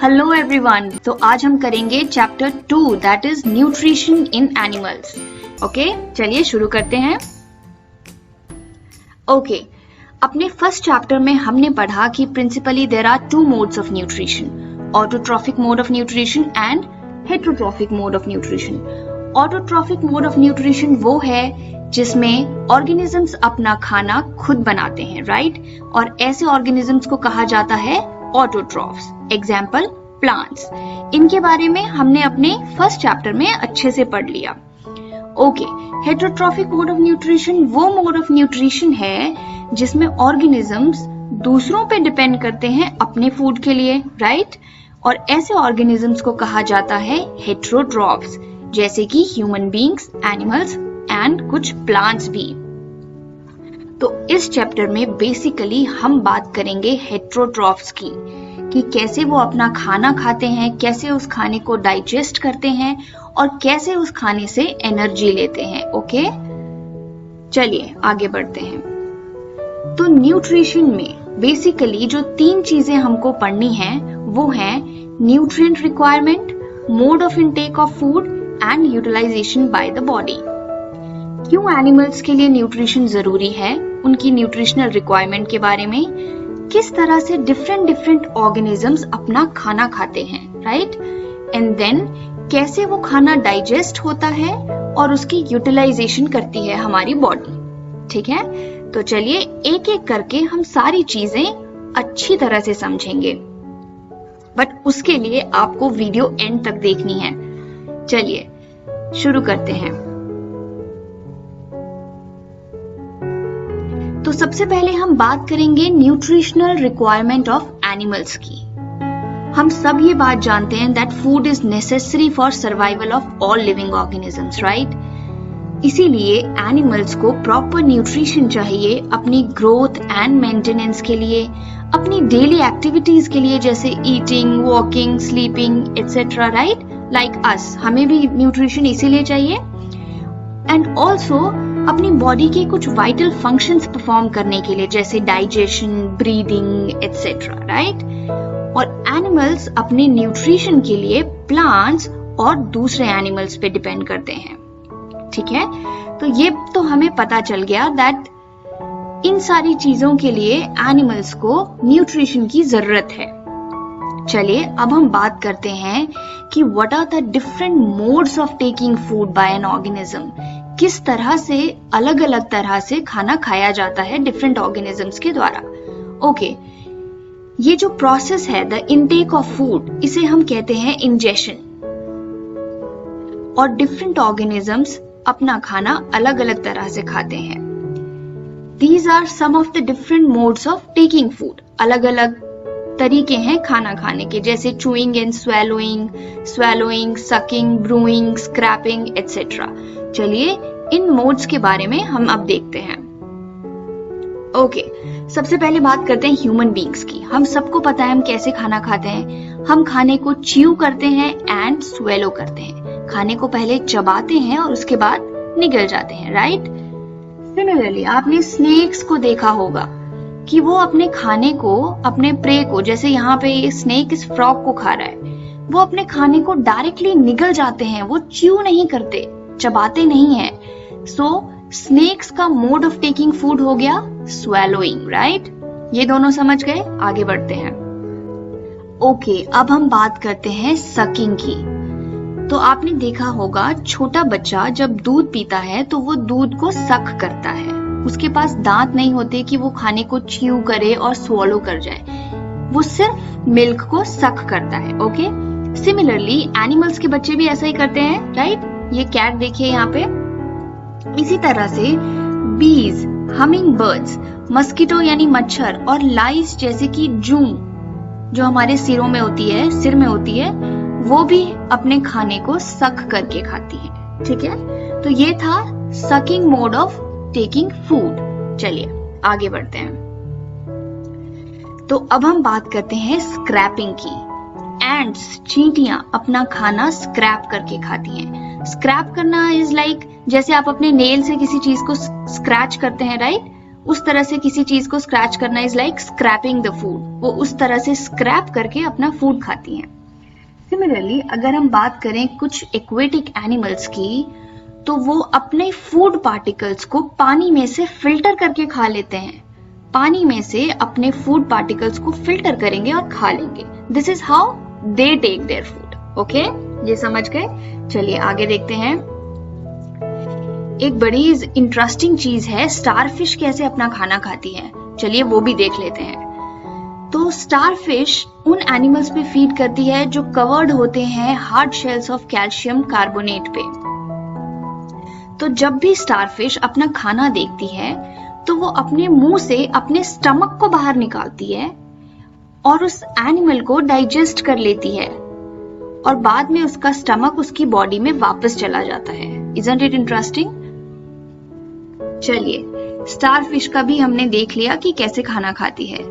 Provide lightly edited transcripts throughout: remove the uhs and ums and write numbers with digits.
Hello everyone. तो आज हम करेंगे chapter 2 that is nutrition in animals. Okay, चलिए शुरू करते हैं। ओके, अपने फर्स्ट चैप्टर में हमने पढ़ा कि principally there are two modes of nutrition, autotrophic mode of nutrition and heterotrophic mode of nutrition. Autotrophic mode of nutrition वो है जिसमें ऑर्गेनिजम्स अपना खाना खुद बनाते हैं, राइट? और ऐसे ऑर्गेनिजम्स को कहा जाता है ऑटोट्रॉफ्स। Example plants. इनके बारे में हमने अपने फर्स्ट चैप्टर में अच्छे से पढ़ लिया। Okay, heterotrophic mode of nutrition वो मोड ऑफ न्यूट्रिशन है जिसमें ऑर्गेनिजम्स दूसरों पे डिपेंड करते हैं अपने फूड के लिए, राइट? और ऐसे ऑर्गेनिजम्स को कहा जाता है हेटरोट्रॉफ्स, जैसे कि ह्यूमन बीइंग्स, एनिमल्स एंड कुछ प्लांट्स भी। तो इस चैप्टर में बेसिकली हम बात करेंगे हेटरोट्रॉफ्स की, कि कैसे वो अपना खाना खाते हैं, कैसे उस खाने को डाइजेस्ट करते हैं और कैसे उस खाने से एनर्जी लेते हैं। ओके, चलिए आगे बढ़ते हैं। तो न्यूट्रिशन में बेसिकली जो 3 चीजें हमको पढ़नी हैं वो हैं nutrient requirement, mode of intake of food and utilization by the body. क्यों एनिमल्स के लिए न्यूट्रिशन जरूरी है, उनकी न्यूट्रिशनल रिक्वायरमेंट के बारे में, किस तरह से डिफरेंट ऑर्गेनिजम्स अपना खाना खाते हैं, राइट? एंड देन कैसे वो खाना डाइजेस्ट होता है और उसकी यूटिलाइजेशन करती है हमारी बॉडी। ठीक है, तो चलिए एक एक करके हम सारी चीजें अच्छी तरह से समझेंगे, बट उसके लिए आपको वीडियो एंड तक देखनी है। चलिए शुरू करते हैं। तो सबसे पहले हम बात करेंगे न्यूट्रिशनल रिक्वायरमेंट ऑफ एनिमल्स की। हम सब ये बात जानते हैं that food is necessary for survival of all living organisms, right? इसीलिए एनिमल्स को प्रॉपर न्यूट्रिशन चाहिए अपनी ग्रोथ एंड मेंटेनेंस के लिए, अपनी डेली एक्टिविटीज के लिए, जैसे eating, walking, sleeping etcetera, right? Like us, हमें भी न्यूट्रिशन इसीलिए चाहिए। एंड ऑल्सो अपनी बॉडी के कुछ वाइटल फंक्शंस परफॉर्म करने के लिए, जैसे डाइजेशन, ब्रीदिंग एटसेट्रा, राइट? और एनिमल्स अपने न्यूट्रिशन के लिए प्लांट्स और दूसरे एनिमल्स पे डिपेंड करते हैं। ठीक है, तो ये तो हमें पता चल गया दैट इन सारी चीजों के लिए एनिमल्स को न्यूट्रिशन की जरूरत है। चलिए अब हम बात करते हैं कि what are the different modes of taking food by an organism. किस तरह से अलग अलग तरह से खाना खाया जाता है डिफरेंट ऑर्गेनिजम्स के द्वारा। ओके, ये जो प्रोसेस है द इनटेक ऑफ फूड, इसे हम कहते हैं इंजेशन। और डिफरेंट ऑर्गेनिजम्स अपना खाना अलग अलग तरह से खाते हैं। These are some of the different modes of taking food. अलग अलग तरीके हैं खाना खाने के, जैसे chewing and swallowing, sucking, brewing, scraping etc. चलिए इन मोड्स के बारे में हम अब देखते हैं। ओके, सबसे पहले बात करते हैं ह्यूमन बीइंग्स की। हम सबको पता है हम कैसे खाना खाते हैं। हम खाने को च्यू करते हैं एंड स्वेलो करते हैं। खाने को पहले चबाते हैं और उसके बाद निगल जाते हैं, राइट? सिमिलरली आपने स्नेक्स को देखा होगा कि वो अपने खाने को, अपने प्रे को, जैसे यहाँ पे ये स्नेक इस फ्रॉग को खा रहा है, वो अपने खाने को डायरेक्टली निगल जाते हैं, वो च्यू नहीं करते, चबाते नहीं है। सो स्नेक्स का मोड ऑफ टेकिंग फूड हो गया स्वैलोइंग, राइट? ये दोनों समझ गए, आगे बढ़ते हैं। ओके, अब हम बात करते हैं सकिंग की। तो आपने देखा होगा छोटा बच्चा जब दूध पीता है तो वो दूध को सक करता है। उसके पास दांत नहीं होते कि वो खाने को च्यू करे और स्वॉलो कर जाए, वो सिर्फ मिल्क को सक करता है। ओके, सिमिलरली एनिमल्स के बच्चे भी ऐसा ही करते हैं, राइट? ये कैट देखिए यहाँ पे। इसी तरह से बीज, हमिंग बर्ड्स, मस्कीटो यानी मच्छर और लाइस जैसे कि जूं जो हमारे सिर में होती है, वो भी अपने खाने को सक करके खाती है। ठीक है, तो ये था sucking mode of taking food. चलिए आगे बढ़ते हैं। तो अब हम बात करते हैं स्क्रैपिंग की। एंड्स, चींटियां अपना खाना स्क्रैप करके खाती हैं। स्क्रैप करना इज लाइक जैसे आप अपने नेल से किसी चीज को स्क्रैच करते हैं, राइट? उस तरह से किसी चीज को स्क्रैच करना is like scraping the food, वो उस तरह से स्क्रैप करके अपना फूड खाती हैं। सिमिलरली अगर हम बात करें कुछ एक्वेटिक एनिमल्स की, तो वो अपने फूड पार्टिकल्स को पानी में से फिल्टर करके खा लेते हैं। पानी में से अपने फूड पार्टिकल्स को फिल्टर करेंगे और खा लेंगे। This is how they take their food. Okay, ये समझ गए? चलिए आगे देखते हैं। एक बड़ी इंटरेस्टिंग चीज है स्टारफिश कैसे अपना खाना खाती है। चलिए वो भी देख लेते हैं। तो स्टारफिश उन एनिमल्स पे फीड करती है जो कवर्ड होते हैं hard shells of calcium carbonate पे। तो जब भी स्टारफिश अपना खाना देखती है तो वो अपने मुंह से अपने स्टमक को बाहर निकालती है और उस एनिमल को डाइजेस्ट कर लेती है और बाद में उसका स्टमक उसकी बॉडी में वापस चला जाता है। Isn't it interesting? चलिए, स्टारफिश का भी हमने देख लिया कि कैसे खाना खाती है।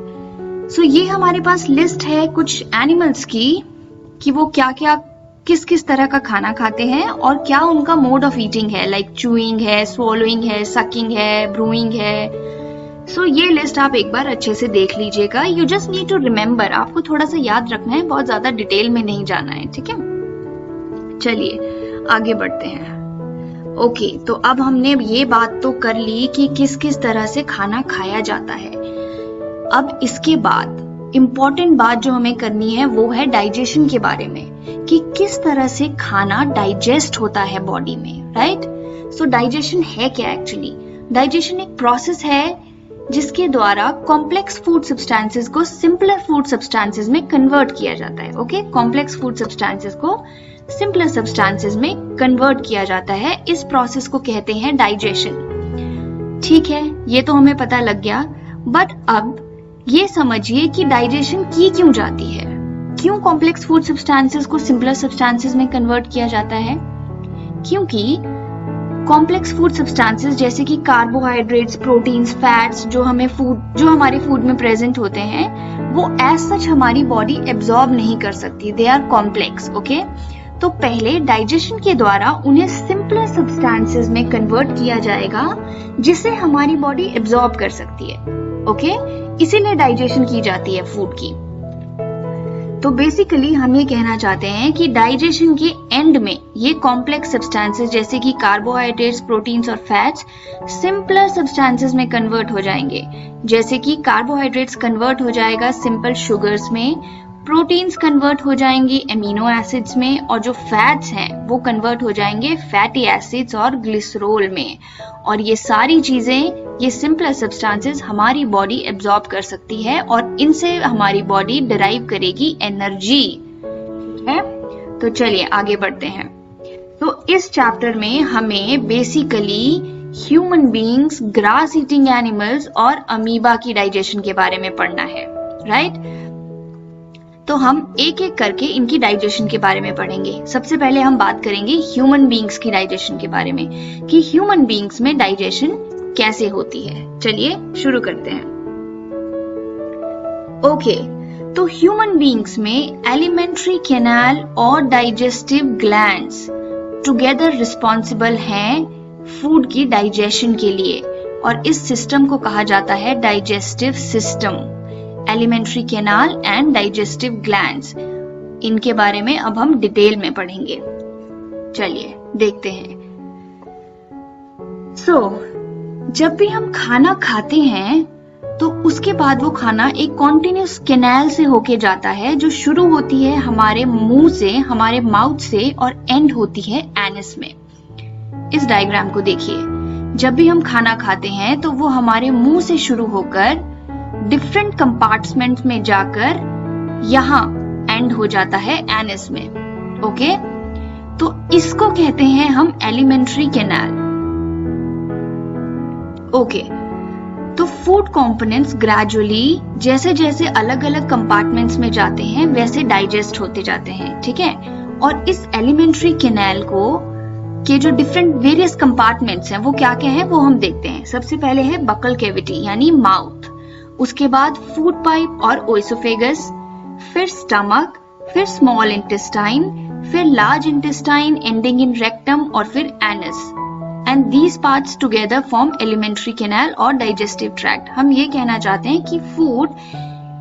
सो ये हमारे पास लिस्ट है कुछ एनिमल्स की कि वो क्या क्या किस किस तरह का खाना खाते हैं और क्या उनका मोड ऑफ ईटिंग है, लाइक चूइंग है, swallowing है, सकिंग है, ब्रूइंग है। सो ये लिस्ट आप एक बार अच्छे से देख लीजिएगा। You just need to remember, आपको थोड़ा सा याद रखना है, बहुत ज्यादा डिटेल में नहीं जाना है, ठीक है? चलिए आगे बढ़ते हैं। ओके, तो अब हमने ये बात तो कर ली कि किस किस तरह से खाना खाया जाता है। अब इसके बाद इम्पोर्टेंट बात जो हमें करनी है वो है डाइजेशन के बारे में, कि किस तरह से खाना डाइजेस्ट होता है बॉडी में, राइट? सो डाइजेशन है क्या एक्चुअली? डाइजेशन एक प्रोसेस है जिसके द्वारा कॉम्प्लेक्स फूड सब्सटेंसेस को सिंपलर फूड सब्सटेंसेस में कन्वर्ट किया जाता है। ओके, कॉम्प्लेक्स फूड सब्सटेंसेस को सिंपलर सब्सटेंसेस में कन्वर्ट किया जाता है। इस प्रोसेस को कहते हैं डाइजेशन। ठीक है, ये तो हमें पता लग गया, बट अब ये समझिए कि डाइजेशन की क्यों जाती है, क्यों कॉम्प्लेक्स फूड सब्सटेंसेस को सिंपलर सब्सटेंसेस में कन्वर्ट किया जाता है? क्योंकि कॉम्प्लेक्स फूड सब्सटेंसेस जैसे कि कार्बोहाइड्रेट्स, प्रोटीन्स, फैट्स जो हमारे फूड में प्रेजेंट होते हैं, वो एज सच हमारी बॉडी एब्जॉर्ब नहीं कर सकती। They are complex. ओके, तो पहले डाइजेशन के द्वारा उन्हें सिंपलर सब्सटेंसेस में कन्वर्ट किया जाएगा जिसे हमारी बॉडी एब्जॉर्ब कर सकती है। ओके, इसीलिए डाइजेशन की जाती है फूड की। तो बेसिकली हम ये कहना चाहते हैं कि डाइजेशन के एंड में ये कॉम्प्लेक्स सब्सटेंसेस जैसे कि कार्बोहाइड्रेट्स, प्रोटीन्स और फैट्स सिंपलर सब्सटेंसेस में कन्वर्ट हो जाएंगे। जैसे कि कार्बोहाइड्रेट्स कन्वर्ट हो जाएगा सिंपल शुगर्स में, प्रोटीन्स कन्वर्ट हो जाएंगी एमिनो एसिड्स में, और जो फैट्स हैं वो कन्वर्ट हो जाएंगे फैटी एसिड्स और ग्लिसरॉल में। और ये सारी चीजें, ये सिंपलर सब्सटेंसेस हमारी बॉडी एब्जॉर्ब कर सकती है और इनसे हमारी बॉडी डिराइव करेगी एनर्जी। ठीक है, तो चलिए आगे बढ़ते हैं। तो इस चैप्टर में हमें basically human beings, grass eating animals और अमीबा की डाइजेशन के बारे में पढ़ना है, राइट? तो हम एक एक करके इनकी डाइजेशन के बारे में पढ़ेंगे। सबसे पहले हम बात करेंगे ह्यूमन बीइंग्स की डाइजेशन के बारे में, कि ह्यूमन बीइंग्स में डाइजेशन कैसे होती है। चलिए शुरू करते हैं। ओके, तो ह्यूमन बीइंग्स में एलिमेंट्री कैनाल और डाइजेस्टिव ग्लैंड्स टुगेदर रिस्पॉन्सिबल हैं फूड की डाइजेशन के लिए, और इस सिस्टम को कहा जाता है digestive system. Alimentary canal and digestive glands, इनके बारे में अब हम डिटेल में पढ़ेंगे। चलिए देखते हैं। जब भी हम खाना खाते हैं तो उसके बाद वो खाना एक कॉन्टिन्यूस कैनाल से होके जाता है, जो शुरू होती है हमारे मुंह से, हमारे माउथ से, और एंड होती है एनस में। इस डायग्राम को देखिए। जब भी हम खाना खाते हैं तो वो हमारे मुंह से शुरू होकर डिफरेंट कंपार्टमेंट्स में जाकर यहाँ एंड हो जाता है एनस में। ओके, तो इसको कहते हैं हम एलिमेंट्री कैनाल। ओके, तो फूड कंपोनेंट्स ग्रेजुअली जैसे जैसे अलग अलग कंपार्टमेंट्स में जाते हैं वैसे डाइजेस्ट होते जाते हैं, ठीक है? और इस एलिमेंट्री कैनाल को के जो डिफरेंट वेरियस कंपार्टमेंट्स हैं वो क्या क्या हैं वो हम देखते हैं। सबसे पहले है बकल कैविटी यानी माउथ, उसके बाद फूड पाइप और ओइसोफेगस, फिर स्टमक, फिर स्मॉल इंटेस्टाइन, फिर large intestine ending in rectum, और फिर anus. And these parts together form alimentary canal और डाइजेस्टिव ट्रैक्ट। हम ये कहना चाहते हैं कि फूड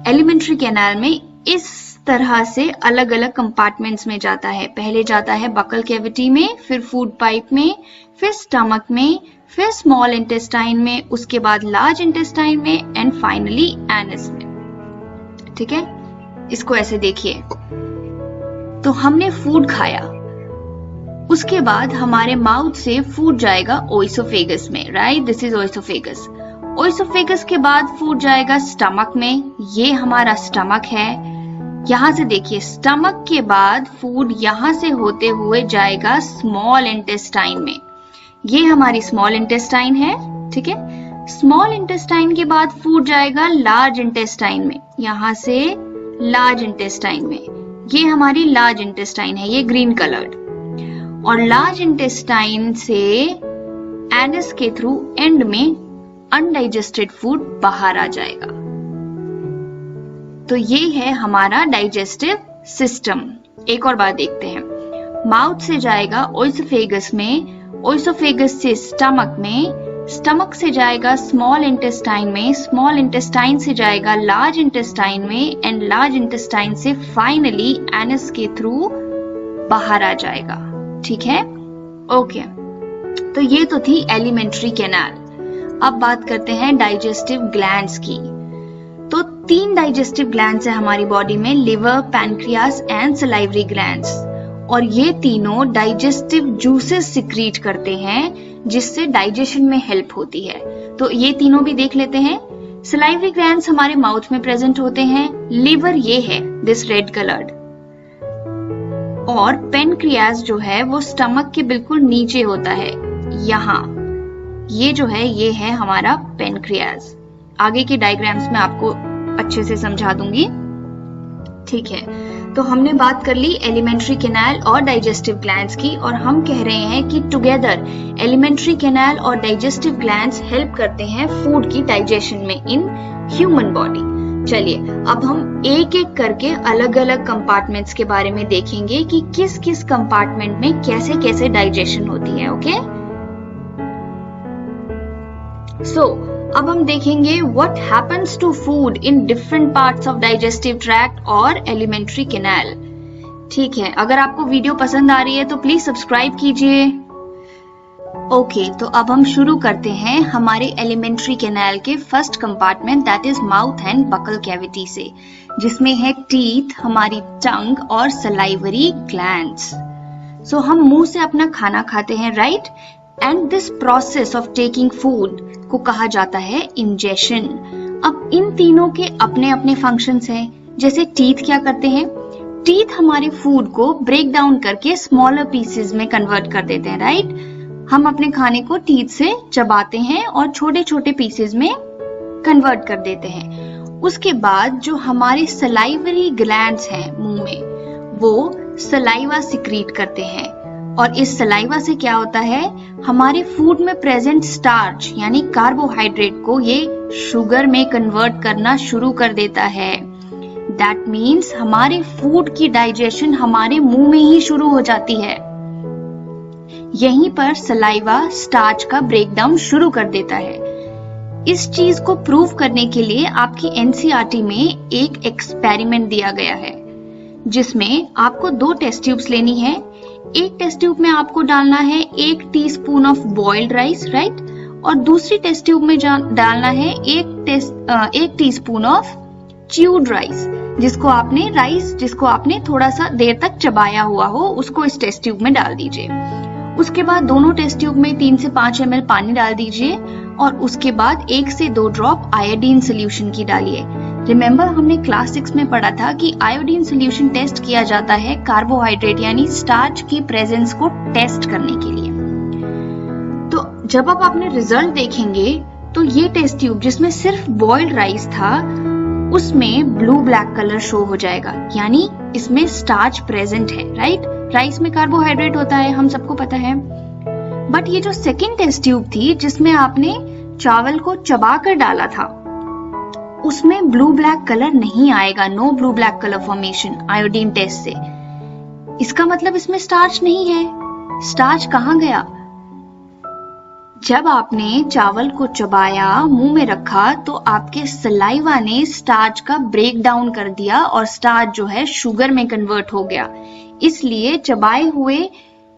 एलिमेंट्री कैनाल में इस तरह से अलग अलग कंपार्टमेंट्स में जाता है। पहले जाता है बकल कैविटी में, फिर फूड पाइप में, फिर स्टमक में, फिर स्मॉल इंटेस्टाइन में, उसके बाद लार्ज इंटेस्टाइन में एंड फाइनली एनस में। ठीक है, इसको ऐसे देखिए। तो हमने फूड खाया, उसके बाद हमारे माउथ से फूड जाएगा ओइसोफेगस में, right, this is oesophagus. Oesophagus के बाद फूड जाएगा स्टमक में, ये हमारा स्टमक है। यहां से देखिए, स्टमक के बाद फूड यहां से होते हुए जाएगा स्मॉल इंटेस्टाइन में, ये हमारी स्मॉल इंटेस्टाइन है। ठीक है, स्मॉल इंटेस्टाइन के बाद फूड जाएगा लार्ज इंटेस्टाइन में, यहां से लार्ज इंटेस्टाइन में, ये हमारी लार्ज इंटेस्टाइन है, ये ग्रीन कलर्ड। और लार्ज इंटेस्टाइन से एनस के थ्रू एंड में अनडाइजेस्टेड फूड बाहर आ जाएगा। तो ये है हमारा डाइजेस्टिव सिस्टम। एक और बात देखते हैं, माउथ से जाएगा ओइसोफेगस में, ओइसोफेगस से स्टमक में, स्टमक से जाएगा स्मॉल इंटेस्टाइन में, स्मॉल इंटेस्टाइन से जाएगा लार्ज इंटेस्टाइन में एंड लार्ज इंटेस्टाइन से फाइनली एनस के थ्रू बाहर आ जाएगा। ठीक है, ओके। तो ये तो थी एलिमेंट्री कैनाल। अब बात करते हैं डाइजेस्टिव ग्लैंड्स की। तो 3 डाइजेस्टिव ग्लैंड्स है हमारी बॉडी में, liver, pancreas and salivary glands, और ये तीनों डाइजेस्टिव जूसेस सिक्रीट करते हैं जिससे डाइजेशन में हेल्प होती है। तो ये तीनों भी देख लेते हैं। सलाइवरी ग्लैंड्स हमारे माउथ में प्रेजेंट होते हैं, लिवर ये है दिस रेड कलर्ड, और पेनक्रियास जो है वो स्टमक के बिल्कुल नीचे होता है, यहाँ ये जो है ये है हमारा पेनक्रियास। आगे के डायग्राम्स में आपको अच्छे से समझा दूंगी। ठीक है, तो हमने बात कर ली एलिमेंट्री कैनाल और डाइजेस्टिव ग्लैंड्स की, और हम कह रहे हैं कि टुगेदर एलिमेंट्री कैनाल और डाइजेस्टिव ग्लैंड्स हेल्प करते हैं फूड की डाइजेशन में इन ह्यूमन बॉडी। चलिए अब हम एक एक करके अलग अलग कंपार्टमेंट्स के बारे में देखेंगे कि किस किस कंपार्टमेंट में कैसे कैसे डाइजेशन होती है। ओके, सो अब हम देखेंगे what happens to food in different parts of digestive tract और एलिमेंट्री कैनाल। ठीक है, अगर आपको वीडियो पसंद आ रही है तो प्लीज सब्सक्राइब कीजिए। ओके, तो अब हम शुरू करते हैं हमारे एलिमेंट्री कैनाल के first compartment, that is mouth and buccal cavity से, जिसमें है टीथ, हमारी टंग और सलाइवरी ग्लैंड्स। सो हम मुंह से अपना खाना खाते हैं, right, and this process of taking food को कहा जाता है इंजेशन। अब इन तीनों के अपने अपने फंक्शंस हैं। जैसे टीथ क्या करते हैं, टीथ हमारे फूड को ब्रेक डाउन करके स्मॉलर पीसेस में कन्वर्ट कर देते हैं, राइट। हम अपने खाने को टीथ से चबाते हैं और छोटे छोटे पीसेस में कन्वर्ट कर देते हैं। उसके बाद जो हमारे सलाइवरी ग्लैंड्स हैं मुंह में, वो सलाइवा सिक्रीट करते हैं, और इस सलाइवा से क्या होता है, हमारे फूड में प्रेजेंट स्टार्च यानी कार्बोहाइड्रेट को ये शुगर में कन्वर्ट करना शुरू कर देता है। दैट मीन्स हमारे फूड की डाइजेशन हमारे मुंह में ही शुरू हो जाती है। यहीं पर सलाइवा स्टार्च का ब्रेकडाउन शुरू कर देता है। इस चीज को प्रूव करने के लिए आपकी एनसीईआरटी में एक एक्सपेरिमेंट दिया गया है, जिसमें आपको 2 टेस्ट ट्यूब्स लेनी है। एक टेस्ट ट्यूब में आपको डालना है 1 teaspoon of boiled rice, right, और दूसरी टेस्ट ट्यूब में डालना है 1 टीस्पून ऑफ च्यूड राइस, जिसको आपने थोड़ा सा देर तक चबाया हुआ हो, उसको इस टेस्ट ट्यूब में डाल दीजिए। उसके बाद दोनों टेस्ट ट्यूब में 3 से 5 ml पानी डाल दीजिए, और उसके बाद 1 से 2 ड्रॉप आयोडीन सोल्यूशन की डालिए। रिमेम्बर, हमने क्लास 6 में पढ़ा था कि आयोडीन सोल्यूशन टेस्ट किया जाता है कार्बोहाइड्रेट यानी स्टार्च की प्रेजेंस को टेस्ट करने के लिए। तो जब आप अपने रिजल्ट देखेंगे तो ये टेस्ट ट्यूब जिसमें सिर्फ बॉइल्ड राइस था, उसमें ब्लू ब्लैक कलर शो हो जाएगा, यानी इसमें स्टार्च प्रेजेंट है, राइट। राइस में कार्बोहाइड्रेट होता है, हम सबको पता है। बट ये जो सेकेंड टेस्ट ट्यूब थी जिसमें आपने चावल को चबा कर डाला था, उसमें ब्लू ब्लैक कलर नहीं आएगा, no blue black colour formation iodine test से। इसका मतलब इसमें स्टार्च नहीं है। स्टार्च कहाँ गया? जब आपने चावल को चबाया, मुंह में रखा, तो आपके सलाइवा ने स्टार्च का ब्रेक डाउन कर दिया और स्टार्च जो है शुगर में कन्वर्ट हो गया। इसलिए चबाए हुए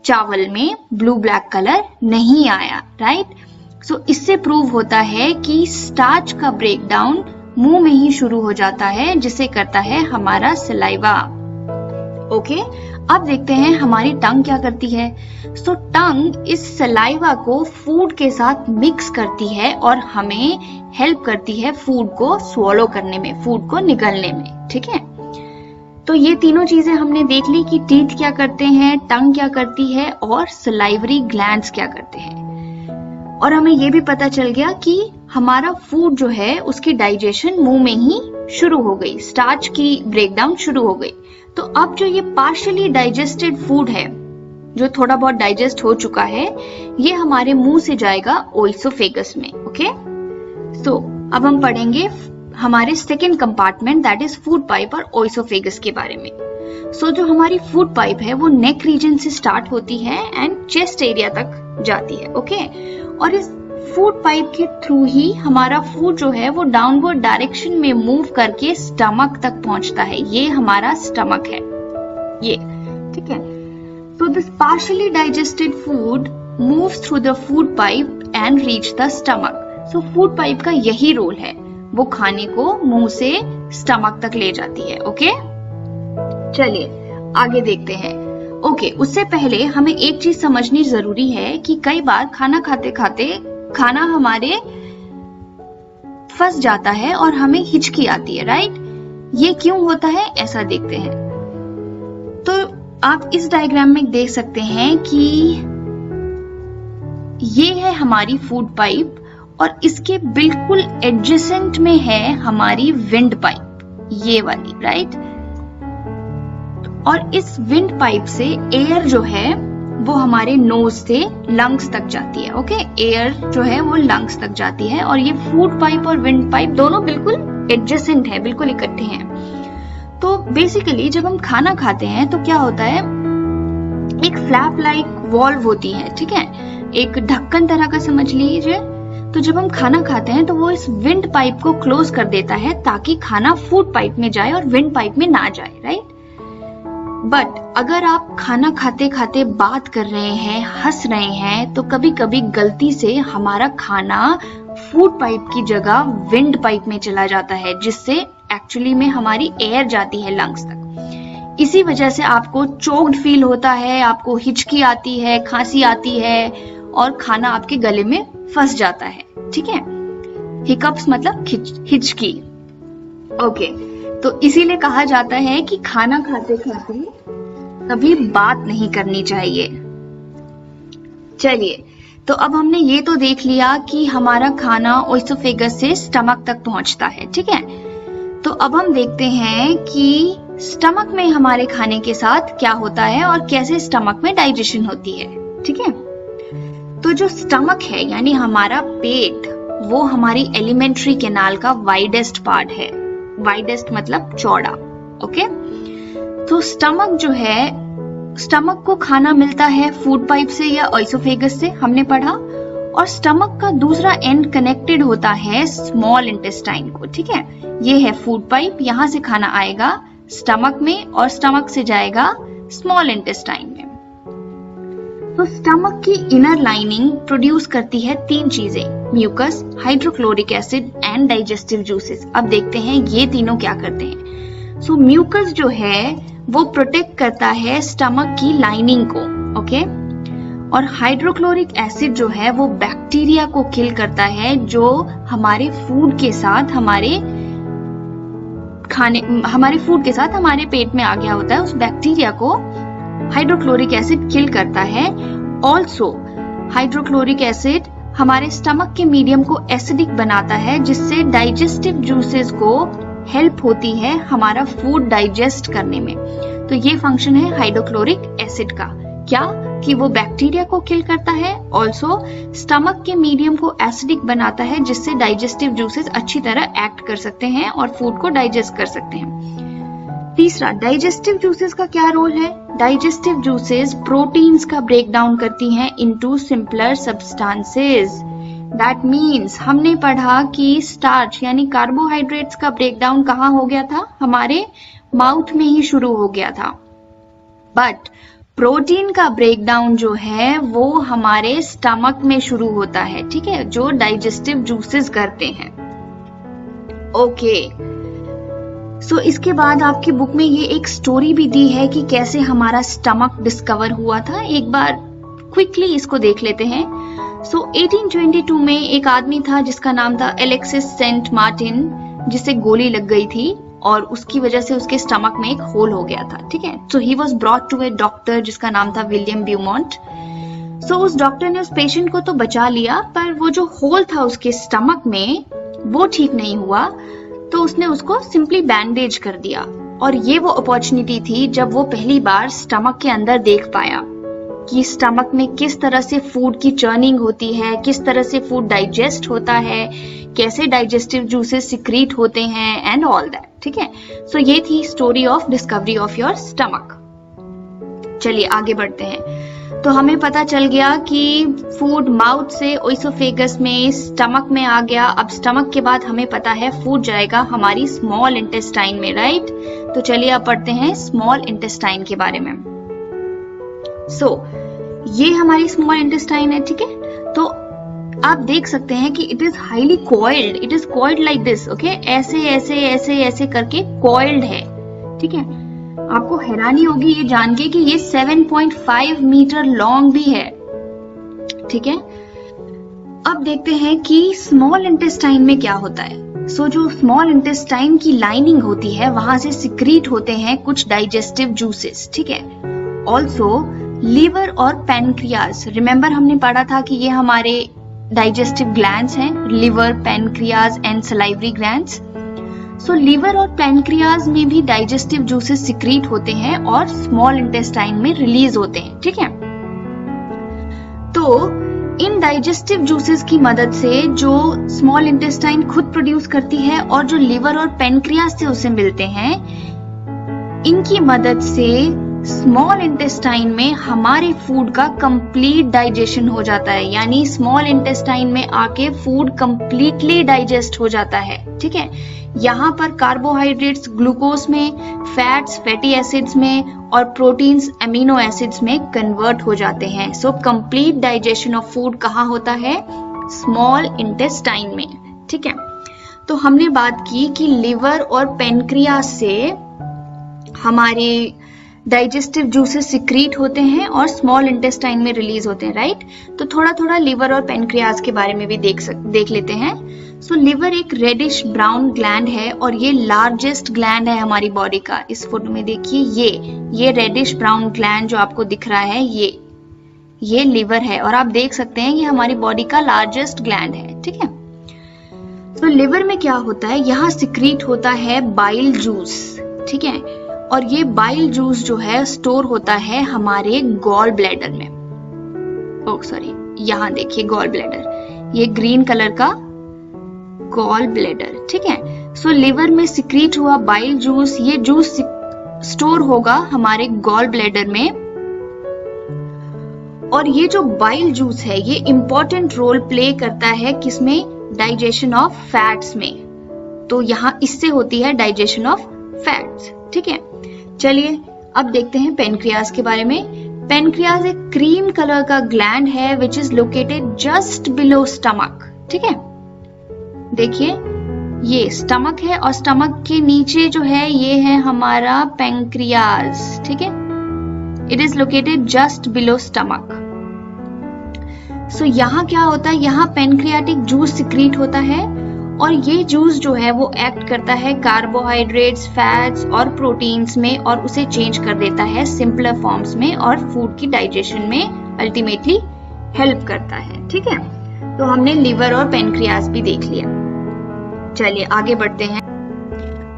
चावल में ब्लू ब्लैक कलर नहीं आया, राइट? सो इससे प्रूव होता है कि स्टार्च का ब्रेक डाउन मुंह में ही शुरू हो जाता है, जिसे करता है हमारा सलाइवा। ओके, अब देखते हैं हमारी टंग क्या करती है। सो टंग इस सलाइवा को फूड के साथ मिक्स करती है और हमें हेल्प करती है फूड को स्वॉलो करने में, फूड को निगलने में, ठीक है? तो ये तीनों चीजें हमने देख ली कि टीथ क्या करते हैं, टंग क्या करती है और सलाइवरी ग्लैंड्स क्या करते हैं। और हमें ये भी पता चल गया कि हमारा फूड जो है उसकी डाइजेशन मुंह में ही शुरू हो गई, स्टार्च की ब्रेकडाउन शुरू हो गई। तो अब जो ये पार्शियली डाइजेस्टेड फूड है, जो थोड़ा बहुत डाइजेस्ट हो चुका है, ये हमारे मुंह से जाएगा ओइसोफेगस में। ओके, सो अब हम पढ़ेंगे हमारे second compartment, that is food pipe और ओइसोफेगस के बारे में। सो जो हमारी फूड पाइप है वो नेक रीजन से स्टार्ट होती है एंड चेस्ट एरिया तक जाती है। ओके, और इस फूड पाइप के थ्रू ही हमारा फूड जो है वो डाउनवर्ड डायरेक्शन में मूव करके स्टमक तक पहुंचता है। ये हमारा स्टमक है, ये, ठीक है? So this partially digested food moves through the food pipe and reach the stomach. So food pipe का यही रोल है, वो खाने को मुंह से स्टमक तक ले जाती है। ओके, चलिए आगे देखते हैं। ओके, उससे पहले हमें एक चीज समझनी जरूरी है कि कई बार खाना खाते खाते खाना हमारे फंस जाता है और हमें हिचकी आती है, राइट? ये क्यों होता है, ऐसा देखते हैं। तो आप इस डायग्राम में देख सकते हैं कि ये है हमारी फूड पाइप और इसके बिल्कुल एडजेसेंट में है हमारी विंड पाइप, ये वाली, राइट? और इस विंड पाइप से एयर जो है वो हमारे नोज से लंग्स तक जाती है। ओके, एयर जो है वो लंग्स तक जाती है और ये फूड पाइप और विंड पाइप दोनों बिल्कुल एडजेसेंट है, बिल्कुल इकट्ठे हैं। तो बेसिकली जब हम खाना खाते हैं तो क्या होता है, एक फ्लैप लाइक वॉल्व होती है, ठीक है? एक ढक्कन तरह का समझ लीजिए। तो जब हम खाना खाते हैं तो वो इस विंड पाइप को क्लोज कर देता है ताकि खाना फूड पाइप में जाए और विंड पाइप में ना जाए, राइट? बट अगर आप खाना खाते खाते बात कर रहे हैं, हंस रहे हैं, तो कभी कभी गलती से हमारा खाना फूड पाइप की जगह विंड पाइप में चला जाता है, जिससे एक्चुअली में हमारी एयर जाती है लंग्स तक। इसी वजह से आपको चोक्ड फील होता है, आपको हिचकी आती है, खांसी आती है और खाना आपके गले में फंस जाता है, ठीक है? हिकअप्स मतलब हिचकी। ओके, तो इसीलिए कहा जाता है कि खाना खाते खाते कभी बात नहीं करनी चाहिए। चलिए, तो अब हमने ये तो देख लिया कि हमारा खाना ओइसोफेगस से स्टमक तक पहुंचता है, ठीक है? तो अब हम देखते हैं कि स्टमक में हमारे खाने के साथ क्या होता है और कैसे स्टमक में डाइजेशन होती है, ठीक है? तो जो स्टमक है यानी हमारा पेट, वो हमारी एलिमेंट्री कैनाल का वाइडेस्ट पार्ट है। वाइडेस्ट मतलब चौड़ा। ओके, तो स्टमक जो है, स्टमक को खाना मिलता है फूड पाइप से या ओइसोफेगस से, हमने पढ़ा। और स्टमक का दूसरा एंड कनेक्टेड होता है स्मॉल इंटेस्टाइन को, ठीक है? ये है फूड पाइप, यहां से खाना आएगा स्टमक में और स्टमक से जाएगा स्मॉल इंटेस्टाइन में। तो स्टमक की इनर लाइनिंग प्रोड्यूस करती है तीन चीजें, mucus, hydrochloric acid and digestive juices. अब देखते हैं ये तीनों क्या करते हैं। सो म्यूकस जो है वो प्रोटेक्ट करता है स्टमक की लाइनिंग को, ओके? और हाइड्रोक्लोरिक एसिड जो है वो बैक्टीरिया को किल करता है, जो हमारे फूड के साथ हमारे फूड के साथ हमारे पेट में आ गया होता है, उस बैक्टीरिया को हाइड्रोक्लोरिक एसिड किल करता है। ऑल्सो हाइड्रोक्लोरिक एसिड हमारे स्टमक के मीडियम को एसिडिक बनाता है, जिससे डाइजेस्टिव जूसेस को हेल्प होती है हमारा फूड डाइजेस्ट करने में। तो ये फंक्शन है हाइड्रोक्लोरिक एसिड का, क्या कि वो बैक्टीरिया को किल करता है, ऑल्सो स्टमक के मीडियम को एसिडिक बनाता है, जिससे डाइजेस्टिव जूसेस अच्छी तरह एक्ट कर सकते हैं और फूड को डाइजेस्ट कर सकते हैं। तीसरा, डाइजेस्टिव जूसेस का क्या रोल है? डाइजेस्टिव जूसेस प्रोटीन्स का ब्रेक डाउन करती हैं into simpler substances. That means हमने पढ़ा कि स्टार्च यानी कार्बोहाइड्रेट्स का ब्रेक डाउन कहाँ हो गया था? हमारे माउथ में ही शुरू हो गया था, बट प्रोटीन का ब्रेक डाउन जो है वो हमारे स्टमक में शुरू होता है, ठीक है, जो डाइजेस्टिव जूसेस करते हैं। ओके, सो इसके बाद आपकी बुक में ये एक स्टोरी भी दी है कि कैसे हमारा स्टमक डिस्कवर हुआ था। एक बार क्विकली इसको देख लेते हैं। सो 1822 में एक आदमी था जिसका नाम था एलेक्सिस सेंट मार्टिन, जिसे गोली लग गई थी और उसकी वजह से उसके स्टमक में एक होल हो गया था, ठीक है। So he was brought to a doctor जिसका नाम था विलियम ब्यूमॉन्ट। सो उस डॉक्टर ने उस पेशेंट को तो बचा लिया, पर वो जो होल था उसके स्टमक में वो ठीक नहीं हुआ, तो उसने उसको सिंपली बैंडेज कर दिया। और ये वो अपॉर्चुनिटी थी जब वो पहली बार स्टमक के अंदर देख पाया कि स्टमक में किस तरह से फूड की चर्निंग होती है, किस तरह से फूड डाइजेस्ट होता है, कैसे डाइजेस्टिव जूसेस सिक्रीट होते हैं एंड ऑल दैट, ठीक है। सो ये थी story of discovery of your stomach. चलिए आगे बढ़ते हैं। तो हमें पता चल गया कि फूड माउथ से ओइसोफेगस में स्टमक में आ गया। अब स्टमक के बाद हमें पता है फूड जाएगा हमारी स्मॉल इंटेस्टाइन में, राइट। तो चलिए अब पढ़ते हैं स्मॉल इंटेस्टाइन के बारे में। सो ये हमारी स्मॉल इंटेस्टाइन है, ठीक है। तो आप देख सकते हैं कि it is highly coiled, it is coiled like this, okay, ऐसे ऐसे ऐसे ऐसे करके कॉइल्ड है, ठीक है। आपको हैरानी होगी ये जान के कि ये 7.5 मीटर लॉन्ग भी है, ठीक है। अब देखते हैं कि स्मॉल इंटेस्टाइन में क्या होता है। सो जो स्मॉल इंटेस्टाइन की लाइनिंग होती है वहां से सिक्रीट होते हैं कुछ डाइजेस्टिव जूसेस, ठीक है। ऑल्सो लीवर और पैनक्रियाज, रिमेंबर हमने पढ़ा था कि ये हमारे डाइजेस्टिव ग्लैंड्स हैं, liver, pancreas and salivary glands. So liver और पैनक्रियाज में भी डाइजेस्टिव जूसेस सिक्रीट होते हैं और स्मॉल इंटेस्टाइन में रिलीज होते हैं, ठीक है। तो इन डाइजेस्टिव जूसेस की मदद से जो स्मॉल इंटेस्टाइन खुद प्रोड्यूस करती है और जो लिवर और पैनक्रियाज से उसे मिलते हैं, इनकी मदद से स्मॉल इंटेस्टाइन में हमारे फूड का कंप्लीट डाइजेशन हो जाता है, यानी स्मॉल इंटेस्टाइन में आके फूड कंप्लीटली डाइजेस्ट हो जाता है, ठीक है। यहाँ पर कार्बोहाइड्रेट्स ग्लूकोज में, फैट्स फैटी एसिड्स में और प्रोटीन्स एमिनो एसिड्स में कन्वर्ट हो जाते हैं। So complete digestion of food कहाँ होता है? स्मॉल इंटेस्टाइन में, ठीक है। तो हमने बात की कि लिवर और पेनक्रियाज से हमारे डाइजेस्टिव जूसेस सिक्रीट होते हैं और स्मॉल इंटेस्टाइन में रिलीज होते हैं, राइट। तो थोड़ा थोड़ा लिवर और पेनक्रियाज के बारे में भी देख लेते हैं। सो लिवर एक रेडिश ब्राउन ग्लैंड है और ये लार्जेस्ट ग्लैंड है हमारी बॉडी का। इस फोटो में देखिए, ये रेडिश ब्राउन ग्लैंड जो आपको दिख रहा है ये लिवर है और आप देख सकते हैं ये हमारी बॉडी का लार्जेस्ट ग्लैंड है, ठीक है। तो लिवर में क्या होता है, यहाँ सिक्रीट होता है बाइल जूस, ठीक है। और ये बाइल जूस जो है स्टोर होता है हमारे गॉल ब्लैडर में। यहाँ देखिए गॉल ब्लैडर, ये ग्रीन कलर का गॉल ब्लैडर, ठीक है। सो लिवर में सिक्रीट हुआ बाइल जूस, ये जूस स्टोर होगा हमारे गॉल ब्लैडर में। और ये जो बाइल जूस है ये इंपॉर्टेंट रोल प्ले करता है किसमें? डाइजेशन ऑफ फैट्स में। तो यहाँ इससे होती है डाइजेशन ऑफ फैट्स, ठीक है। चलिए अब देखते हैं पेनक्रियाज के बारे में। पेनक्रियाज एक क्रीम कलर का ग्लैंड है which is located just below stomach, ठीक है। देखिए ये स्टमक है और स्टमक के नीचे जो है ये है हमारा पेनक्रियाज, ठीक है। It is located just below stomach. So यहाँ क्या होता है, यहाँ पेनक्रियाटिक जूस सिक्रीट होता है और ये जूस जो है वो एक्ट करता है कार्बोहाइड्रेट्स, फैट्स और प्रोटीन्स में और उसे चेंज कर देता है सिंपलर फॉर्म्स में और फूड की डाइजेशन में अल्टीमेटली हेल्प करता है, ठीक है। तो हमने लिवर और पेनक्रियाज भी देख लिया। चलिए आगे बढ़ते हैं।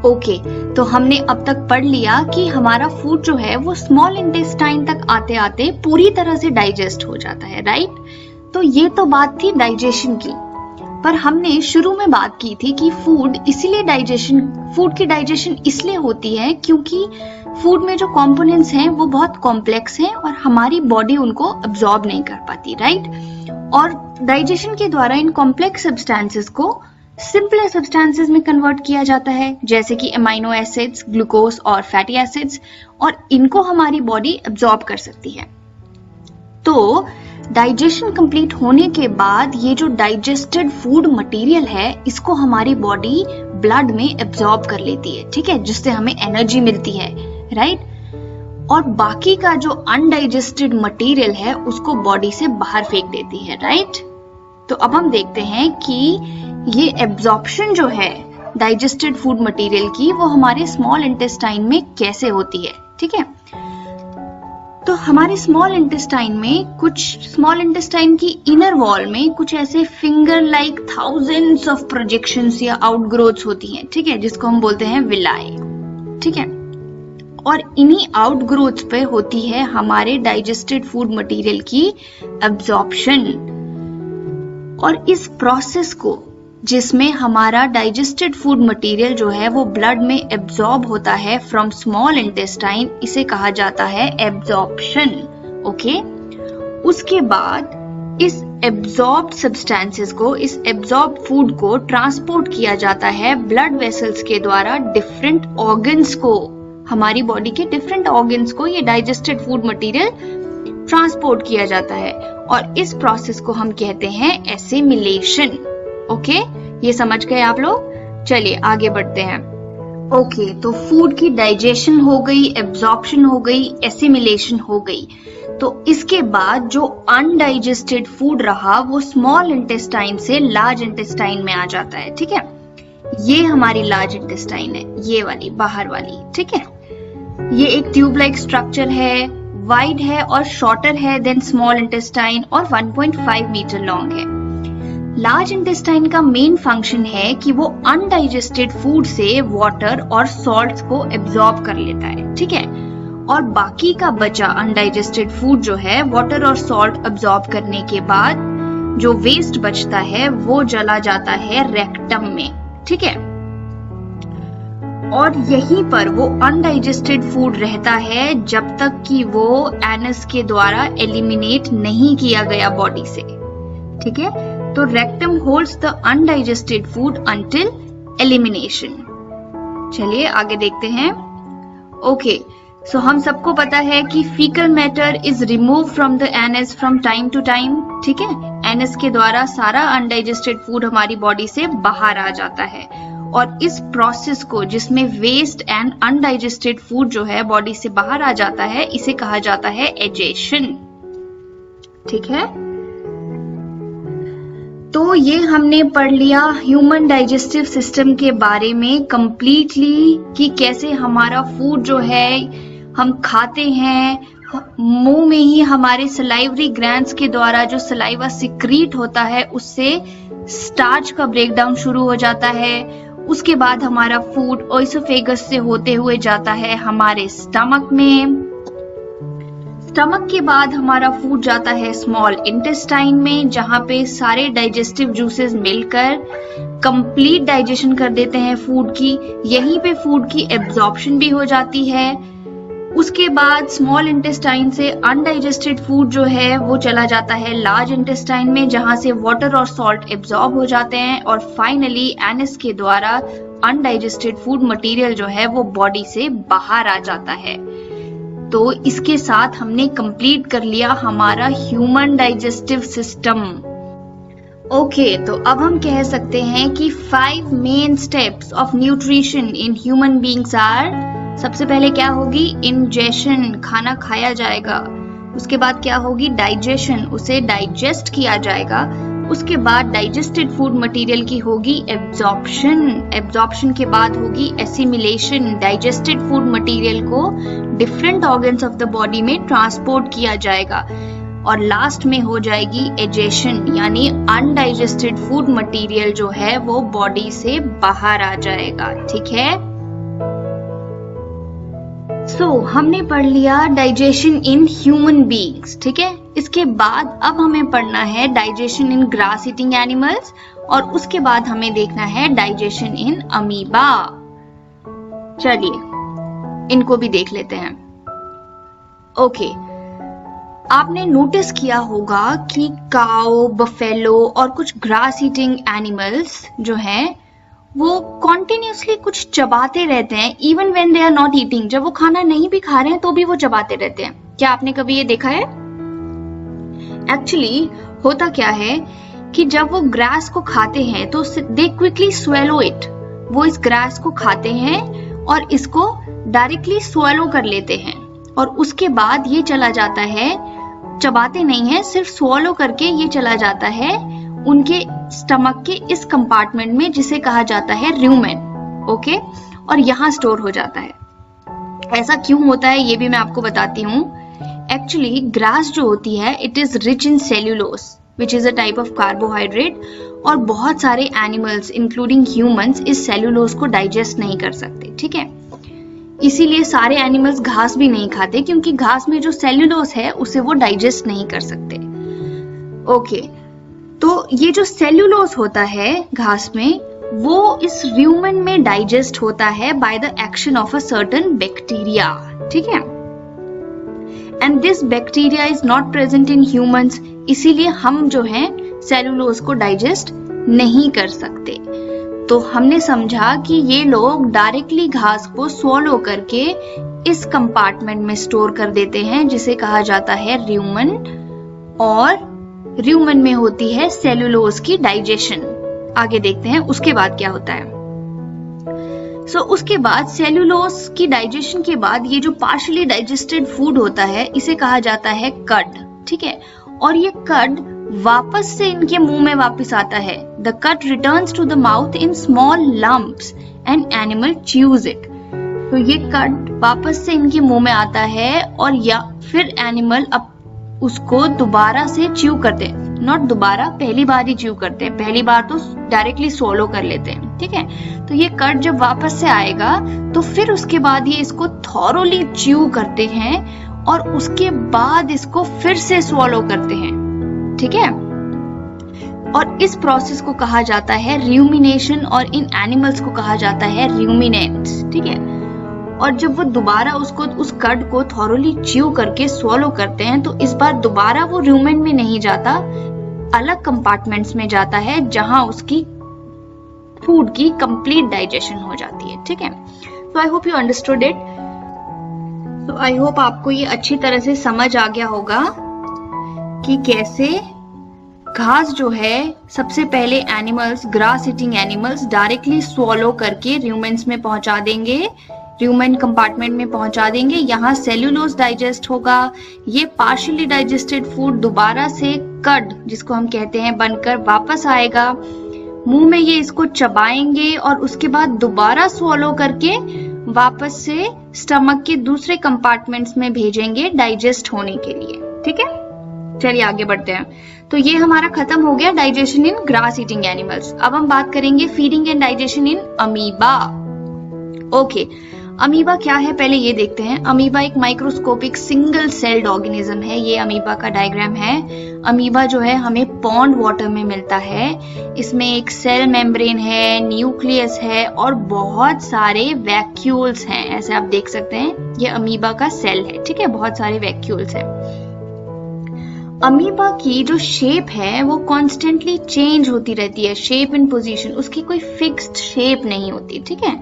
ओके, तो हमने अब तक पढ़ लिया कि हमारा फूड जो है वो स्मॉल इंटेस्टाइन तक आते आते पूरी तरह से डाइजेस्ट हो जाता है, राइट। तो ये तो बात थी डाइजेशन की। पर हमने शुरू में बात की थी कि फूड की डाइजेशन इसलिए होती है क्योंकि फूड में जो कंपोनेंट्स हैं वो बहुत कॉम्प्लेक्स हैं और हमारी बॉडी उनको अब्सॉर्ब नहीं कर पाती, राइट? और डाइजेशन के द्वारा इन कॉम्प्लेक्स सब्सटेंसेस को सिंपलर सब्सटेंसेस में कन्वर्ट किया जाता है, जैसे कि अमाइनो एसिड्स, ग्लूकोज और फैटी एसिड्स, और इनको हमारी बॉडी अब्सॉर्ब कर सकती है। तो डाइजेशन कंप्लीट होने के बाद ये जो डाइजेस्टेड फूड मटेरियल है इसको हमारी बॉडी ब्लड में एब्सॉर्ब कर लेती है, ठीक है, जिससे हमें एनर्जी मिलती है, राइट? और बाकी का जो अनडाइजेस्टेड मटेरियल है उसको बॉडी से बाहर फेंक देती है, राइट? तो अब हम देखते हैं कि ये एब्सॉर्प्शन जो है डाइजेस्टेड फूड मटेरियल की वो हमारे स्मॉल इंटेस्टाइन में कैसे होती है, ठीक है? तो हमारे स्मॉल इंटेस्टाइन की इनर वॉल में कुछ ऐसे finger like thousands of projections या आउटग्रोथ्स होती हैं, ठीक है, जिसको हम बोलते हैं विलाई, ठीक है? और इन्हीं आउटग्रोथ्स पे होती है हमारे डाइजेस्टेड फूड मटेरियल की एब्जॉर्प्शन। और इस प्रोसेस को, जिसमें हमारा डाइजेस्टेड फूड मटेरियल जो है वो ब्लड में एब्जॉर्ब होता है फ्रॉम स्मॉल इंटेस्टाइन, इसे कहा जाता है एब्जॉर्प्शन, ओके? उसके बाद इस एब्जॉर्ब्ड सब्सटेंसेस को, इस एब्जॉर्ब्ड फूड को ट्रांसपोर्ट किया जाता है ब्लड वेसल्स के द्वारा डिफरेंट ऑर्गन्स को, हमारी बॉडी के डिफरेंट ऑर्गन्स को ये डाइजेस्टेड फूड मटेरियल ट्रांसपोर्ट किया जाता है, और इस प्रोसेस को हम कहते हैं एसिमिलेशन, ओके? ये समझ गए आप लोग? चलिए आगे बढ़ते हैं। ओके, तो फूड की डाइजेशन हो गई, एब्जॉर्प्शन हो गई, एसिमिलेशन हो गई। तो इसके बाद जो अनडाइजेस्टेड फूड रहा वो स्मॉल इंटेस्टाइन से लार्ज इंटेस्टाइन में आ जाता है, ठीक है? ये हमारी लार्ज इंटेस्टाइन है, ये वाली बाहर वाली, ठीक है? ये एक ट्यूब लाइक स्ट्रक्चर है, वाइड है और शॉर्टर है देन स्मॉल इंटेस्टाइन, और 1.5 मीटर लॉन्ग है। लार्ज इंटेस्टाइन का मेन फंक्शन है कि वो अनडाइजेस्टेड फूड से वाटर और सॉल्ट्स को एब्सॉर्ब कर लेता है, ठीक है? और बाकी का बचा अनडाइजेस्टेड फूड जो है वाटर और सॉल्ट एब्सॉर्ब करने के बाद जो वेस्ट बचता है वो चला जाता है रेक्टम में, ठीक है? और यहीं पर वो अनडाइजेस्टेड फूड रहता है जब तक कि वो एनस के द्वारा एलिमिनेट नहीं किया गया बॉडी से, ठीक है? तो rectum holds the undigested food until elimination. चलिए आगे देखते हैं। ओके, सो हम सबको पता है कि faecal matter is remove from the anus from time to time, ठीक है? एनस के द्वारा सारा अनडाइजेस्टेड फूड हमारी बॉडी से बाहर आ जाता है, और इस प्रोसेस को, जिसमें वेस्ट एंड अनडाइजेस्टेड फूड जो है बॉडी से बाहर आ जाता है, इसे कहा जाता है एजेशन, ठीक है? तो ये हमने पढ़ लिया ह्यूमन डाइजेस्टिव सिस्टम के बारे में कंप्लीटली, कि कैसे हमारा फूड जो है हम खाते हैं, मुंह में ही हमारे सलाइवरी ग्लैंड्स के द्वारा जो सलाइवा सिक्रीट होता है उससे स्टार्च का ब्रेकडाउन शुरू हो जाता है। उसके बाद हमारा फूड ओइसोफेगस से होते हुए जाता है हमारे स्टमक में। स्टमक के बाद हमारा फूड जाता है स्मॉल इंटेस्टाइन में, जहां पे सारे डाइजेस्टिव जूसेस मिलकर कंप्लीट डाइजेशन कर देते हैं फूड की। यहीं पे फूड की एब्जॉर्प्शन भी हो जाती है। उसके बाद स्मॉल इंटेस्टाइन से अनडाइजेस्टेड फूड जो है वो चला जाता है लार्ज इंटेस्टाइन में, जहां से वाटर और सॉल्ट एब्जॉर्ब हो जाते हैं, और फाइनली एनस के द्वारा अनडाइजेस्टेड फूड मटेरियल जो है वो बॉडी से बाहर आ जाता है। तो इसके साथ हमने कंप्लीट कर लिया हमारा ह्यूमन डाइजेस्टिव सिस्टम। ओके, तो अब हम कह सकते हैं कि 5 main steps of nutrition in human beings are. सबसे पहले क्या होगी? इंजेशन, खाना खाया जाएगा। उसके बाद क्या होगी? डाइजेशन, उसे डाइजेस्ट किया जाएगा। उसके बाद डाइजेस्टेड फूड मटेरियल की होगी एब्जॉर्प्शन। एब्जॉर्प्शन के बाद होगी एसिमिलेशन, डाइजेस्टेड फूड मटेरियल को different organs of the body में ट्रांसपोर्ट किया जाएगा। और लास्ट में हो जाएगी एजेशन, यानी अनडाइजेस्टेड फूड मटेरियल जो है वो बॉडी से बाहर आ जाएगा, ठीक है? हमने पढ़ लिया डाइजेशन इन ह्यूमन बीइंग्स, ठीक है? इसके बाद अब हमें पढ़ना है डाइजेशन इन ग्रास ईटिंग एनिमल्स और उसके बाद हमें देखना है डाइजेशन इन अमीबा। चलिए इनको भी देख लेते हैं। ओके, आपने नोटिस किया होगा कि काऊ, बफेलो और कुछ ग्रास ईटिंग एनिमल्स जो हैं वो कॉन्टिन्यूसली कुछ चबाते रहते हैं even when they are not eating. जब वो खाना नहीं भी खा रहे हैं तो भी वो चबाते रहते हैं। क्या आपने कभी ये देखा है? एक्चुअली होता क्या है कि जब वो ग्रास को खाते हैं तो दे क्विकली स्वेलो इट। वो इस ग्रास को खाते हैं और इसको डायरेक्टली स्वेलो कर लेते हैं और उसके बाद ये चला जाता है, चबाते नहीं है, सिर्फ स्वेलो करके ये चला जाता है उनके स्टमक के इस कंपार्टमेंट में जिसे कहा जाता है र्यूमेन। ओके, और यहाँ स्टोर हो जाता है। ऐसा क्यों होता है ये भी मैं आपको बताती हूँ। एक्चुअली ग्रास जो होती है it is rich in cellulose which is a type of carbohydrate, और बहुत सारे एनिमल्स इंक्लूडिंग ह्यूमंस इस सेल्यूलोज को डाइजेस्ट नहीं कर सकते। ठीक है, इसीलिए सारे एनिमल्स घास भी नहीं खाते क्योंकि घास में जो सेल्यूलोज है उसे वो डाइजेस्ट नहीं कर सकते। ओके, तो ये जो सेल्यूलोज होता है घास में वो इस र्यूमेन में डाइजेस्ट होता है by the action of a certain bacteria. ठीक है, and this bacteria is not present in humans, इसीलिए हम जो है सेल्यूलोज को डाइजेस्ट नहीं कर सकते। तो हमने समझा कि ये लोग डायरेक्टली घास को स्वॉलो करके इस कंपार्टमेंट में स्टोर कर देते हैं जिसे कहा जाता है र्यूमेन, और र्यूमेन में होती है सेल्यूलोज की डाइजेशन। आगे देखते हैं उसके बाद क्या होता है। उसके बाद सेल्यूलोज की डाइजेशन के बाद ये जो पार्शियली डाइजेस्टेड फूड होता है इसे कहा जाता है कड। ठीक है, और ये कड वापस से इनके मुंह में वापस आता है। The cud returns to the mouth in small lumps and animal chews it. तो ये कट वापस से इनके मुंह में आता है और या फिर एनिमल अब उसको दोबारा से च्यू करते हैं। नॉट दोबारा, पहली बार ही च्यू करते हैं, पहली बार तो डायरेक्टली स्वॉलो कर लेते हैं। ठीक है, तो ये कट जब वापस से आएगा तो फिर उसके बाद ये इसको थॉरोली च्यू करते हैं और उसके बाद इसको फिर से स्वॉलो करते हैं। ठीक है, और इस प्रोसेस को कहा जाता है र्यूमिनेशन और इन एनिमल्स को कहा जाता है र्यूमिनेंट्स। ठीक है, और जब वो दोबारा उसको उस कड को थॉरोली च्यू करके स्वॉलो करते हैं तो इस बार दोबारा वो र्यूमेन में नहीं जाता, अलग कंपार्टमेंट्स में जाता है जहां उसकी फूड की कंप्लीट डाइजेशन हो जाती है। ठीक है, so I hope you understood it. So I hope आपको ये अच्छी तरह से समझ आ गया होगा कि कैसे घास जो है सबसे पहले animals, grass eating animals directly swallow करके र्यूमेन्स में पहुंचा देंगे, ह्यूमन कंपार्टमेंट में पहुंचा देंगे। यहाँ सेल्यूलोज डाइजेस्ट होगा, ये पार्शियली डाइजेस्टेड फूड दोबारा से कड जिसको हम कहते हैं बनकर वापस आएगा, मुंह में ये इसको चबाएंगे और उसके बाद दोबारा स्वॉलो करके वापस से स्टमक के दूसरे कंपार्टमेंट्स में भेजेंगे डाइजेस्ट होने के लिए। ठीक है, चलिए आगे बढ़ते हैं। तो ये हमारा खत्म हो गया डाइजेशन इन ग्रास ईटिंग एनिमल्स। अब हम बात करेंगे feeding and digestion in amoeba. Okay, amoeba क्या है पहले ये देखते हैं। अमीबा एक माइक्रोस्कोपिक सिंगल सेल्ड ऑर्गेनिज्म है। ये अमीबा का डायग्राम है। अमीबा जो है हमें पॉन्ड वाटर में मिलता है। इसमें एक सेल मेम्ब्रेन है, न्यूक्लियस है और बहुत सारे वैक्यूल्स हैं। ऐसे आप देख सकते हैं, ये अमीबा का सेल है। ठीक है, बहुत सारे वैक्यूल्स हैं। अमीबा की जो शेप है वो कॉन्स्टेंटली चेंज होती रहती है, शेप एंड पोजीशन, उसकी कोई फिक्स्ड शेप नहीं होती। ठीक है,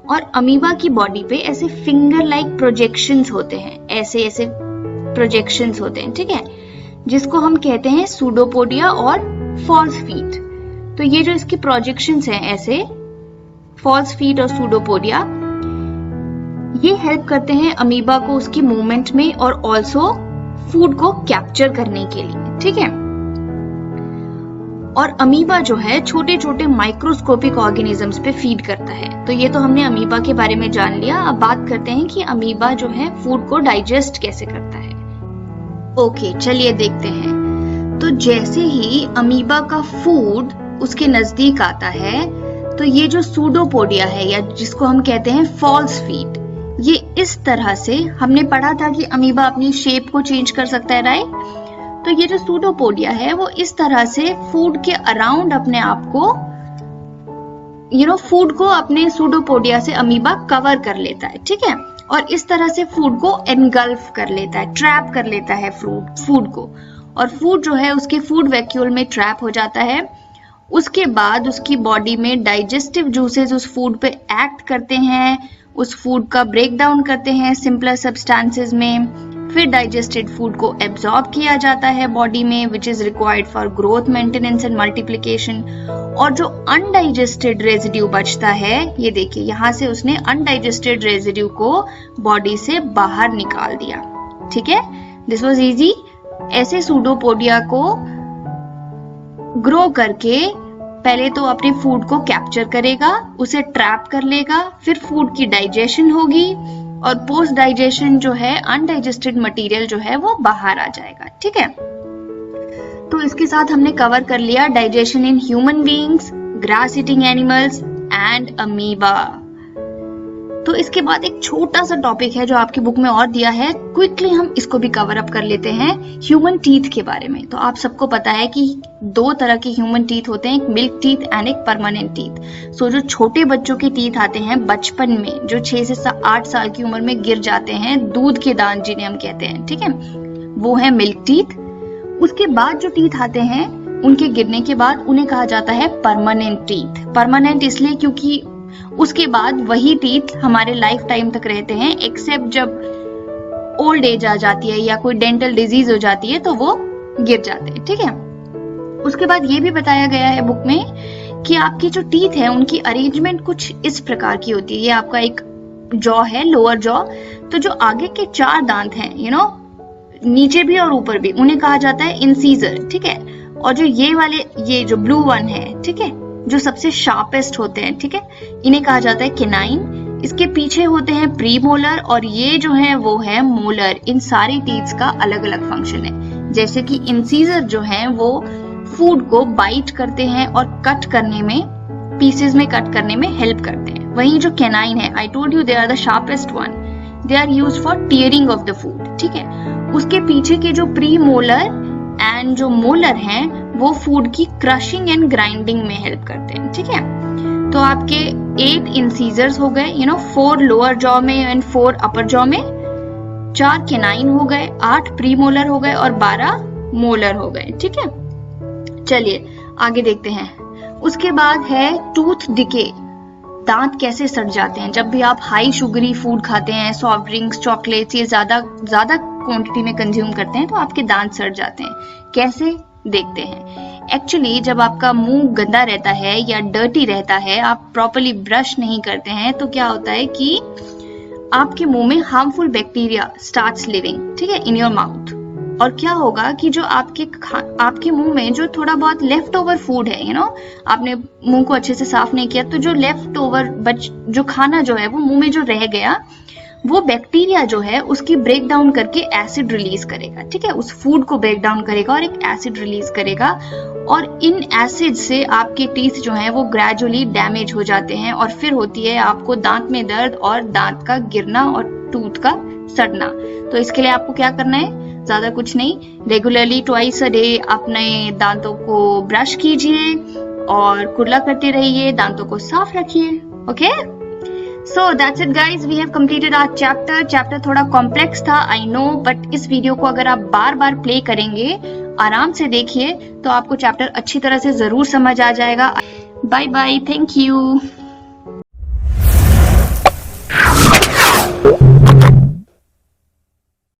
और अमीबा की बॉडी पे ऐसे फिंगर लाइक प्रोजेक्शंस होते हैं, ऐसे ऐसे प्रोजेक्शंस होते हैं। ठीक है, जिसको हम कहते हैं सूडोपोडिया और फॉल्स फीट। तो ये जो इसकी प्रोजेक्शंस हैं ऐसे फॉल्स फीट और सूडोपोडिया, ये हेल्प करते हैं अमीबा को उसकी मूवमेंट में और ऑल्सो फूड को कैप्चर करने के लिए। ठीक है, और अमीबा जो है छोटे छोटे माइक्रोस्कोपिक ऑर्गेनिजम्स पे फीड करता है। तो ये तो हमने अमीबा के बारे में जान लिया। अब बात करते हैं कि अमीबा जो है फूड को डाइजेस्ट कैसे करता है। ओके, चलिए देखते हैं। तो जैसे ही अमीबा का फूड उसके नजदीक आता है तो ये जो सूडोपोडिया है या जिसको हम कहते हैं फॉल्स फीट, ये इस तरह से, हमने पढ़ा था कि अमीबा अपनी शेप को चेंज कर सकता है, राइट? तो ये जो सूडोपोडिया है वो इस तरह से फूड के अराउंड अपने आप को फूड को अपने सूडोपोडिया से अमीबा कवर कर लेता है, ठीक है, और इस तरह से फूड को एनगल्फ कर लेता है, ट्रैप कर लेता है फूड को, और फूड जो है उसके फूड वैक्यूल में ट्रैप हो जाता है। उसके बाद उसकी बॉडी में डाइजेस्टिव जूसेस उस फूड पे एक्ट करते हैं, उस फूड का ब्रेक डाउन करते हैं सिंपलर सब्सटेंसेस में, फिर डाइजेस्टेड फूड को एब्जॉर्ब किया जाता है बॉडी में, which is required for growth, maintenance and multiplication. और जो अनडाइजेस्टेड रेजिड्यू बचता है, ये देखिए यहाँ से उसने अनडाइजेस्टेड रेजिड्यू को बॉडी से बाहर निकाल दिया, ठीक है। This was easy. ऐसे सूडोपोडिया को ग्रो करके पहले तो अपने फूड को कैप्चर करेगा, उसे ट्रैप कर लेगा, फिर फूड की डाइजेशन होगी और पोस्ट डाइजेशन जो है अनडाइजेस्टेड मटेरियल जो है वो बाहर आ जाएगा, ठीक है। तो इसके साथ हमने कवर कर लिया digestion in human beings, grass eating animals and amoeba. तो इसके बाद एक छोटा सा टॉपिक है जो आपकी बुक में और दिया है, क्विकली हम इसको भी कवर अप कर लेते हैं, ह्यूमन टीथ के बारे में। तो आप सबको पता है कि 2 तरह के ह्यूमन टीथ होते हैं, एक मिल्क टीथ एंड एक परमानेंट टीथ। सो जो छोटे बच्चों के टीथ आते हैं बचपन में, जो 6 से 8 साल की उम्र में गिर जाते हैं, दूध के दांत जिन्हें हम कहते हैं, ठीक है, वो है मिल्क टीथ। उसके बाद जो टीथ आते हैं उनके गिरने के बाद उन्हें कहा जाता है परमानेंट टीथ। परमानेंट इसलिए क्योंकि उसके बाद वही टीथ हमारे लाइफ टाइम तक रहते हैं, एक्सेप्ट जब ओल्ड एज आ जाती है या कोई डेंटल डिजीज हो जाती है तो वो गिर जाते हैं, ठीक है। उसके बाद ये भी बताया गया है बुक में कि आपकी जो टीथ है उनकी अरेंजमेंट कुछ इस प्रकार की होती है। ये आपका एक जॉ है, लोअर जॉ, तो जो आगे के 4 दांत हैं, नीचे भी और ऊपर भी, उन्हें कहा जाता है इंसीजर, ठीक है। और जो ये वाले, ये जो ब्लू वन है, ठीक है, जो सबसे शार्पेस्ट होते हैं, ठीक है, इन्हें कहा जाता है केनाइन। इसके पीछे होते हैं प्रीमोलर और ये जो है वो है मोलर। इन सारी टीथ्स का अलग अलग फंक्शन है। जैसे कि इंसीजर जो है वो फूड को बाइट करते हैं और कट करने में, पीसेस में कट करने में हेल्प करते हैं। वहीं जो केनाइन है, I told you they are the sharpest one, they are used for tearing of the food, ठीक है। उसके पीछे के जो प्रीमोलर एंड जो मोलर हैं वो फूड की क्रशिंग एंड ग्राइंडिंग में हेल्प करते हैं, ठीक है। तो आपके 8 इंसीजर्स हो गए, 4 लोअर जॉ में एंड 4 अपर जॉ में, 4 केनाइन हो गए, 8 प्रीमोलर हो गए और 12 मोलर हो गए, ठीक है। चलिए आगे देखते हैं। उसके बाद है टूथ डिके। दांत कैसे सड़ जाते हैं जब भी आप हाई शुगरी फूड खाते हैं, सॉफ्ट ड्रिंक्स, चॉकलेट्स, ये ज्यादा क्वांटिटी में कंज्यूम करते हैं तो आपके दांत सड़ जाते हैं। कैसे, देखते हैं। एक्चुअली जब आपका मुंह गंदा रहता है या डर्टी रहता है, आप प्रॉपर्ली ब्रश नहीं करते हैं, तो क्या होता है कि आपके मुंह में हार्मफुल बैक्टीरिया स्टार्ट्स लिविंग, ठीक है, इन योर माउथ। और क्या होगा कि जो आपके मुंह में जो थोड़ा बहुत लेफ्ट ओवर फूड है, आपने मुंह को अच्छे से साफ नहीं किया, तो जो लेफ्ट ओवर जो खाना जो है वो मुंह में जो रह गया, वो बैक्टीरिया जो है उसकी ब्रेक डाउन करके एसिड रिलीज करेगा, ठीक है। उस फूड को ब्रेक डाउन करेगा और एक एसिड रिलीज करेगा, और इन एसिड से आपके टीथ जो हैं वो ग्रेजुअली डैमेज हो जाते हैं और फिर होती है आपको दांत में दर्द और दांत का गिरना और टूथ का सड़ना। तो इसके लिए आपको क्या करना है, ज्यादा कुछ नहीं, रेगुलरली ट्वाइस अ डे अपने दांतों को ब्रश कीजिए और कुल्ला करते रहिए, दांतों को साफ रखिए। Okay, so that's it guys, we have completed our chapter थोड़ा कॉम्प्लेक्स था, आई नो, बट इस वीडियो को अगर आप बार बार प्ले करेंगे, आराम से देखिए, तो आपको चैप्टर अच्छी तरह से जरूर समझ आ जाएगा। Bye bye, thank you.